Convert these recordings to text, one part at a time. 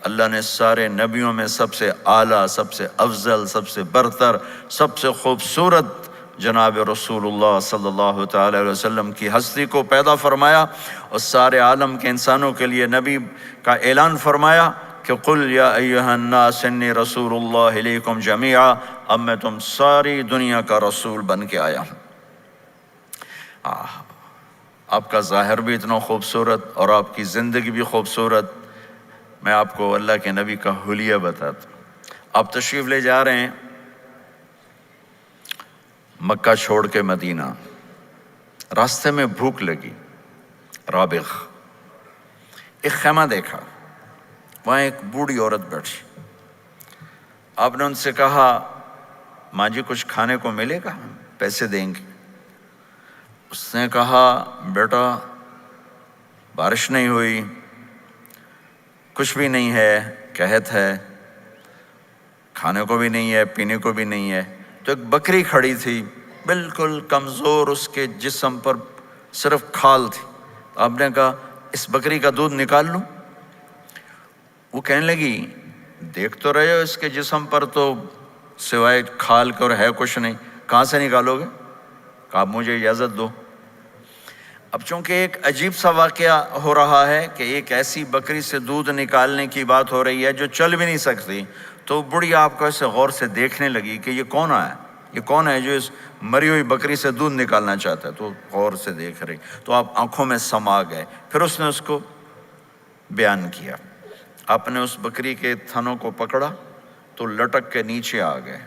اللہ نے سارے نبیوں میں سب سے اعلیٰ، سب سے افضل، سب سے برتر، سب سے خوبصورت جناب رسول اللہ صلی اللہ تعالی علیہ وسلم کی ہستی کو پیدا فرمایا، اور سارے عالم کے انسانوں کے لیے نبی کا اعلان فرمایا کہ قل یا ایھا الناس انی رسول اللہ الیکم جمیعا، اب میں تم ساری دنیا کا رسول بن کے آیا ہوں۔ آپ کا ظاہر بھی اتنا خوبصورت اور آپ کی زندگی بھی خوبصورت۔ میں آپ کو اللہ کے نبی کا حلیہ بتاتا ہوں۔ آپ تشریف لے جا رہے ہیں مکہ چھوڑ کے مدینہ، راستے میں بھوک لگی، رابغ، ایک خیمہ دیکھا، وہاں ایک بوڑھی عورت بیٹھی۔ آپ نے ان سے کہا ماں جی کچھ کھانے کو ملے گا؟ پیسے دیں گے۔ اس نے کہا بیٹا بارش نہیں ہوئی، کچھ بھی نہیں ہے، قحط ہے، کھانے کو بھی نہیں ہے، پینے کو بھی نہیں ہے۔ تو ایک بکری کھڑی تھی، بالکل کمزور، اس کے جسم پر صرف کھال تھی۔ آپ نے کہا اس بکری کا دودھ نکال لوں؟ وہ کہنے لگی دیکھ تو رہے ہو اس کے جسم پر تو سوائے کھال کے اور ہے کچھ نہیں، کہاں سے نکالو گے؟ کہا مجھے اجازت دو۔ اب چونکہ ایک عجیب سا واقعہ ہو رہا ہے کہ ایک ایسی بکری سے دودھ نکالنے کی بات ہو رہی ہے جو چل بھی نہیں سکتی، تو بڑھی آپ کو ایسے غور سے دیکھنے لگی کہ یہ کون ہے، یہ کون ہے جو اس مری ہوئی بکری سے دودھ نکالنا چاہتا ہے؟ تو غور سے دیکھ رہی، تو آپ آنکھوں میں سما گئے۔ پھر اس نے اس کو بیان کیا۔ آپ نے اس بکری کے تھنوں کو پکڑا تو لٹک کے نیچے آ گئے،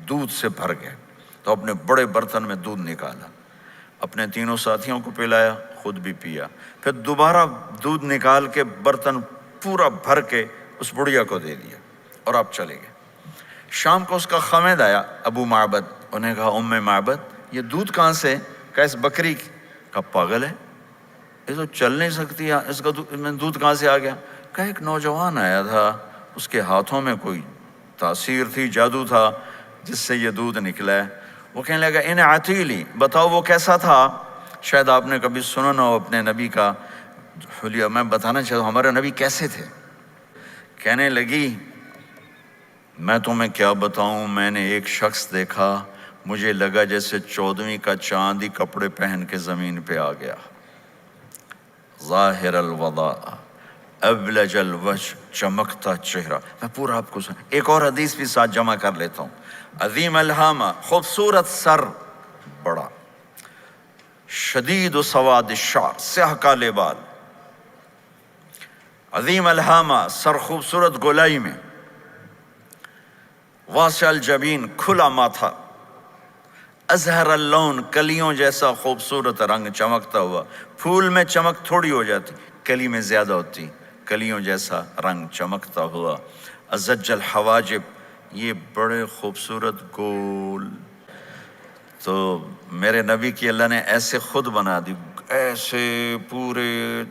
دودھ سے بھر گئے۔ تو اپنے بڑے برتن میں دودھ نکالا، اپنے تینوں ساتھیوں کو پلایا، خود بھی پیا، پھر دوبارہ دودھ نکال کے برتن پورا بھر کے اس بڑھیا کو دے دیا، اور آپ چلے گئے۔ شام کو اس کا خامد آیا، ابو معبد، انہیں کہا ام معبد یہ دودھ کہاں سے؟ کہا اس بکری کی۔ کہا پاگل ہے، یہ تو چل نہیں سکتی، اس کا دودھ کہاں سے آ گیا؟ کہا ایک نوجوان آیا تھا، اس کے ہاتھوں میں کوئی تاثیر تھی، جادو تھا، جس سے یہ دودھ نکلا ہے۔ وہ کہنے لگا ان عتیلی، بتاؤ وہ کیسا تھا؟ شاید آپ نے کبھی سنا نہ ہو اپنے نبی کا حلیہ، میں بتانا چاہتا ہوں ہمارے نبی کیسے تھے۔ کہنے لگی میں تمہیں کیا بتاؤں، میں نے ایک شخص دیکھا، مجھے لگا جیسے 14ویں کا چاند ہی کپڑے پہن کے زمین پہ آ گیا، ظاہر الوضاء ابلج الوجہ، چمکتا چہرہ۔ میں پورا آپ کو ایک اور حدیث بھی ساتھ جمع کر لیتا ہوں۔ عظیم الہامہ، خوبصورت سر، بڑا، شدید سواد الشعر، سیاہ کالے بال، عظیم الہامہ، سر خوبصورت گولائی میں، واسع الجبین، کھلا ماتھا، ازہر اللون، کلیوں جیسا خوبصورت رنگ چمکتا ہوا، پھول میں چمک تھوڑی ہو جاتی، کلی میں زیادہ ہوتی، کلیوں جیسا رنگ چمکتا ہوا، ازج الحواجب، یہ بڑے خوبصورت گول۔ تو میرے نبی کی اللہ نے ایسے خود بنا دی، ایسے پورے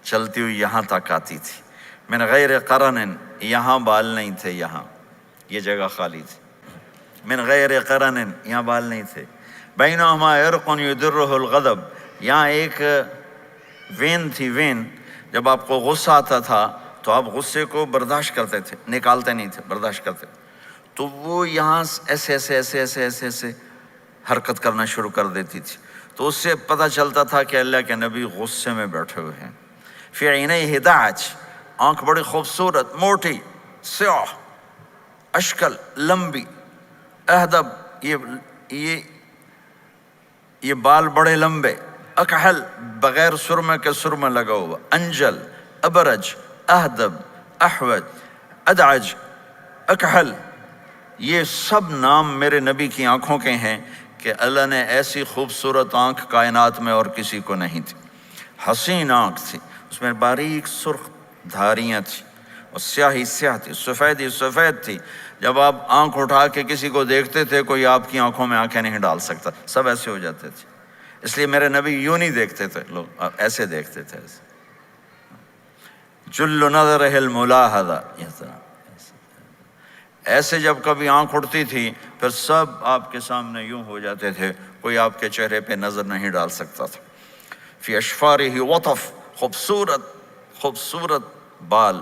چلتی ہوئی یہاں تک آتی تھی، من غیر قرن، یہاں بال نہیں تھے، یہاں یہ جگہ خالی تھی، من غیر قرن، یہاں بال نہیں تھے، بینہما عرق یدرہ الغضب، یہاں ایک وین تھی، وین، جب آپ کو غصہ آتا تھا تو آپ غصے کو برداشت کرتے تھے، نکالتے نہیں تھے، برداشت کرتے، تو وہ یہاں ایسے ایسے ایسے ایسے ایسے ایسے حرکت کرنا شروع کر دیتی تھی، تو اس سے پتہ چلتا تھا کہ اللہ کے نبی غصے میں بیٹھے ہوئے ہیں۔ فی عینیہ دعج، آنکھ بڑی خوبصورت، موٹی، سیاہ، اشکل، لمبی، اہدب، یہ بال بڑے لمبے، اکحل، بغیر سرمے کے سرمہ لگا ہوا، انجل، ابرج، اہدب، احوج، ادعج، اکحل، یہ سب نام میرے نبی کی آنکھوں کے ہیں کہ اللہ نے ایسی خوبصورت آنکھ کائنات میں اور کسی کو نہیں تھی۔ حسین آنکھ تھی، اس میں باریک سرخ دھاریاں تھیں، اور سیاہی سیاہ تھی، سفیدی سفید تھی۔ جب آپ آنکھ اٹھا کے کسی کو دیکھتے تھے کوئی آپ کی آنکھوں میں آنکھیں نہیں ڈال سکتا، سب ایسے ہو جاتے تھے۔ اس لیے میرے نبی یوں نہیں دیکھتے تھے، لوگ ایسے دیکھتے تھے، ایسے جل نظرہ الملاحظہ، ایسے جب کبھی آنکھ اٹھتی تھی پھر سب آپ کے سامنے یوں ہو جاتے تھے، کوئی آپ کے چہرے پہ نظر نہیں ڈال سکتا تھا۔ فی اشفارہ وطف، خوبصورت خوبصورت بال،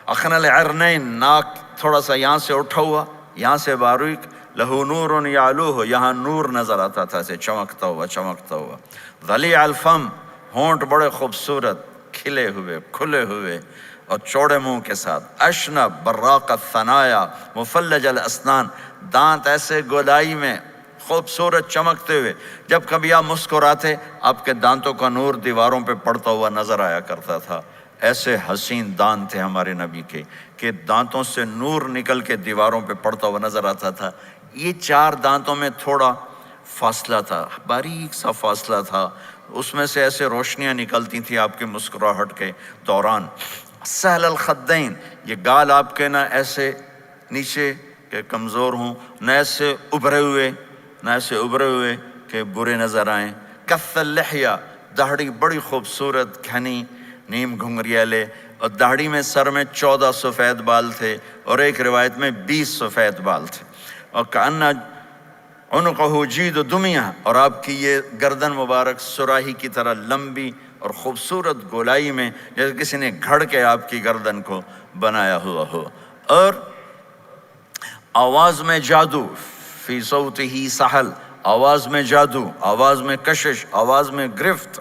اخن العرنین، ناک تھوڑا سا یہاں سے اٹھا ہوا، یہاں سے باریک، لہو نور یعلوہ، یہاں نور نظر آتا تھا اسے چمکتا ہوا چمکتا ہوا، ضلیع الفم، ہونٹ بڑے خوبصورت کھلے ہوئے کھلے ہوئے اور چوڑے منہ کے ساتھ، اشنب براق الثنایا مفلج الاسنان، دانت ایسے گولائی میں خوبصورت چمکتے ہوئے، جب کبھی آپ مسکراتے آپ کے دانتوں کا نور دیواروں پہ پڑتا ہوا نظر آیا کرتا تھا۔ ایسے حسین دانت تھے ہمارے نبی کے کہ دانتوں سے نور نکل کے دیواروں پہ پڑتا ہوا نظر آتا تھا۔ یہ چار دانتوں میں تھوڑا فاصلہ تھا، باریک سا فاصلہ تھا، اس میں سے ایسے روشنیاں نکلتی تھیں آپ کی مسکراہٹ کے دوران۔ سہل الخدین، یہ گال آپ کے نہ ایسے نیچے کہ کمزور ہوں، نہ ایسے ابھرے ہوئے کہ برے نظر آئیں۔ کث اللحیہ، داڑھی بڑی خوبصورت گھنی نیم گھنگریالے، اور داڑھی میں سر میں 14 سفید بال تھے اور ایک روایت میں 20 سفید بال تھے۔ اور کأن عنقہ جید دمیہ، اور آپ کی یہ گردن مبارک سراہی کی طرح لمبی اور خوبصورت گولائی میں، جیسے کسی نے گھڑ کے آپ کی گردن کو بنایا ہوا ہو۔ اور آواز میں جادو، فی صوتہ سحل، آواز میں جادو، آواز میں کشش، آواز میں گرفت،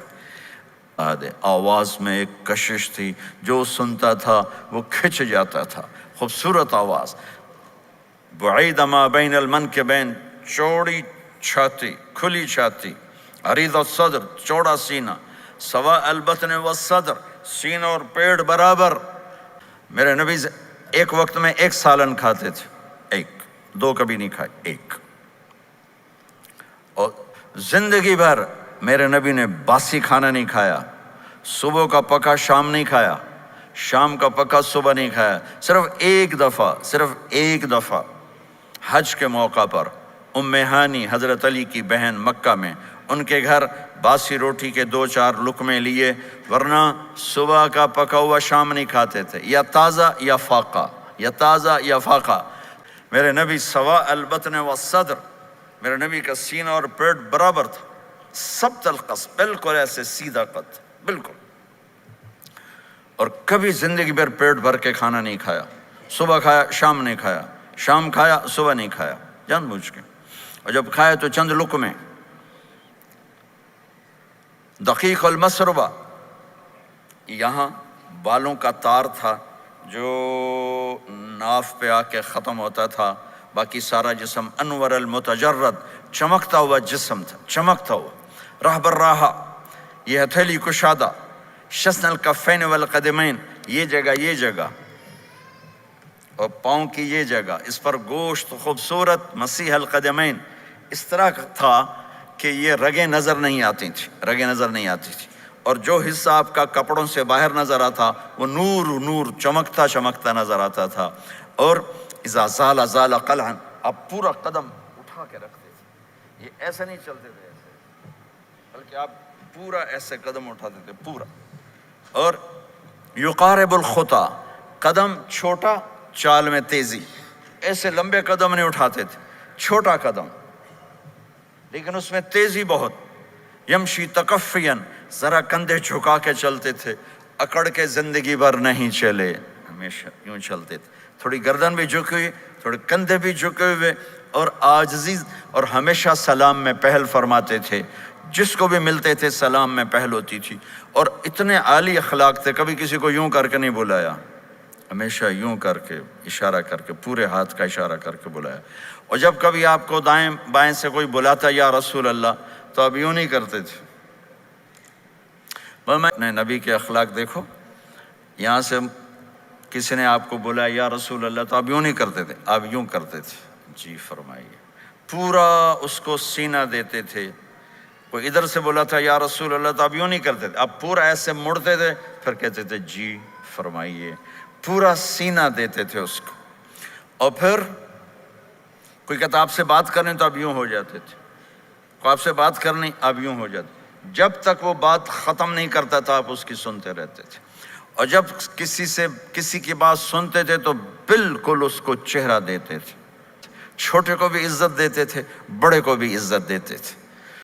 آواز میں ایک کشش تھی، جو سنتا تھا وہ کھچ جاتا تھا، خوبصورت آواز۔ بعید ما بین المنکبین، چوڑی چھاتی کھلی چھاتی، عریض الصدر، چوڑا سینہ، سواء البطن والصدر، سینہ اور پیٹ برابر۔ میرے نبی ایک وقت میں 1 سالن کھاتے تھے، 1 2 کبھی نہیں کھائے، 1۔ اور زندگی بھر میرے نبی نے باسی کھانا نہیں کھایا، صبح کا پکا شام نہیں کھایا، شام کا پکا صبح نہیں کھایا، صرف ایک دفعہ حج کے موقع پر ام ہانی حضرت علی کی بہن مکہ میں، ان کے گھر باسی روٹی کے 2-4 لقمے لیے، ورنہ صبح کا پکا ہوا شام نہیں کھاتے تھے، یا تازہ یا فاقہ۔ میرے نبی سواء البطن والصدر، میرے نبی کا سینہ اور پیٹ برابر تھا، سبط القص، بالکل ایسے سیدھا قد، بالکل۔ اور کبھی زندگی بھر پیٹ بھر کے کھانا نہیں کھایا، صبح کھایا شام نہیں کھایا، شام کھایا صبح نہیں کھایا، جان بوجھ کے، اور جب کھایا تو چند لقمے۔ دقیق المسربہ، یہاں بالوں کا تار تھا جو ناف پہ آ کے ختم ہوتا تھا، باقی سارا جسم انور المتجرد، چمکتا ہوا جسم تھا، چمکتا ہوا۔ رہب الراحہ، یہ ہتھیلی کشادہ، شسن الکفین والقدمین، یہ جگہ اور پاؤں کی یہ جگہ، اس پر گوشت خوبصورت، مسیح القدمین، اس طرح تھا کہ یہ رگیں نظر نہیں آتی تھی، اور جو حصہ آپ کا کپڑوں سے باہر نظر آتا وہ نور چمکتا نظر آتا تھا۔ اور اذا زال قلعا، آپ پورا قدم اٹھا کے رکھتے تھے، یہ ایسے نہیں چلتے تھے ایسے، بلکہ آپ پورا ایسے قدم اٹھاتے تھے پورا۔ اور یقارب الخطا، قدم چھوٹا چال میں تیزی، ایسے لمبے قدم نہیں اٹھاتے تھے، چھوٹا قدم لیکن اس میں تیزی بہت۔ یمشی تکفین، ذرا کندھے جھکا کے چلتے تھے، اکڑ کے زندگی بھر نہیں چلے، ہمیشہ یوں چلتے تھے، تھوڑی گردن بھی جھکی ہوئی، تھوڑے کندھے بھی جھکے ہوئے، اور عاجزی، اور ہمیشہ سلام میں پہل فرماتے تھے، جس کو بھی ملتے تھے سلام میں پہل ہوتی تھی۔ اور اتنے عالی اخلاق تھے، کبھی کسی کو یوں کر کے نہیں بلایا، ہمیشہ یوں کر کے اشارہ کر کے، پورے ہاتھ کا اشارہ کر کے بلایا۔ اور جب کبھی آپ کو دائیں بائیں سے کوئی بلاتا یا رسول اللہ، تو آپ یوں نہیں کرتے تھے۔ میں نبی کے اخلاق دیکھو، یہاں سے کسی نے آپ کو بلایا یا رسول اللہ تو آپ یوں نہیں کرتے تھے، آپ یوں کرتے تھے، جی فرمائیے، پورا اس کو سینہ دیتے تھے۔ کوئی ادھر سے بولا تھا یا رسول اللہ تو آپ یوں نہیں کرتے تھے، آپ پورا ایسے مڑتے تھے، پھر کہتے تھے جی فرمائیے، پورا سینہ دیتے تھے اس کو۔ اور پھر کوئی کہتا آپ سے بات کریں تو آپ یوں ہو جاتے تھے، کوئی آپ سے بات کرنی آپ یوں ہو جاتے، جب تک وہ بات ختم نہیں کرتا تھا آپ اس کی سنتے رہتے تھے۔ اور جب کسی کی بات سنتے تھے تو بالکل اس کو چہرہ دیتے تھے، چھوٹے کو بھی عزت دیتے تھے، بڑے کو بھی عزت دیتے تھے۔